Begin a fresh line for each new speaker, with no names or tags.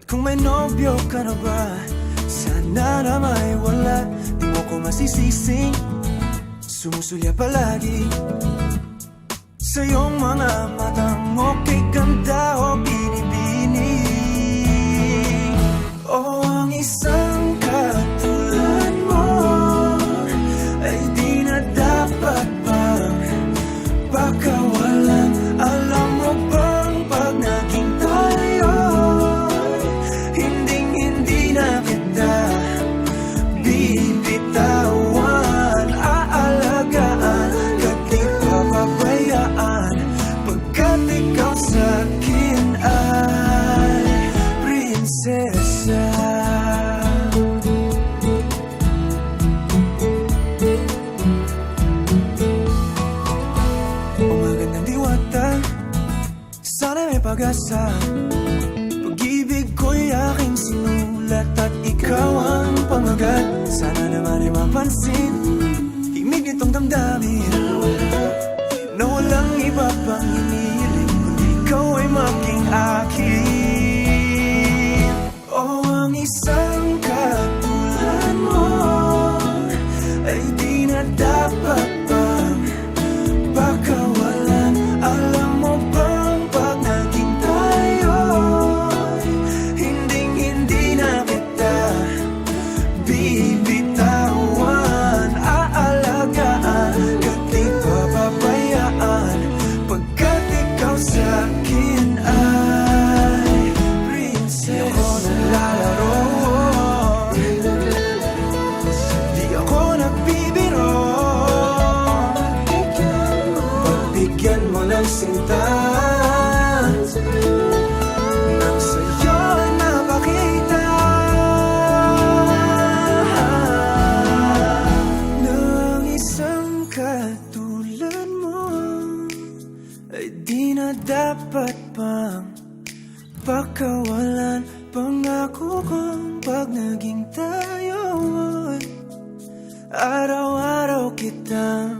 Kung may nobyo ka na ba, sana na may wala. Di mo ko masisising sumusulya palagi sa iyong mga matang okay ganda o binibini. O ang isang katulad mo ay di na dapat pang pakawalan. Alam mo bang pag naging tayo, hindi na kita bibitawan. Aalagaan ka't di papabayaan, pagkat ikaw sa'kin ay prinsesa. Umagat ng diwata, sana may pag-asa. Pag-ibig ko'y aking sinulat at ikaw ang pamagat. Sana naman ay mapansin himig nitong damdamin na walang iba pang hinihiling kundi ikaw ay maging akin. O ang isang katulad mo ay di na dapat pang pakawalan. Alam mo bang pag naging tayo, hindi na kita bibitawan. Aalagaan ka't di papabayaan, pagkat ikaw sa'kin ay prinsesa. Di ako naglalaro, di ako nagbibiro. Pagbigyan mo ng sinta, nang sa'yo napakita ng isang katulad mo ay di na dapat pang pakawalan. Pangako kong pag naging tayo, araw-araw kitang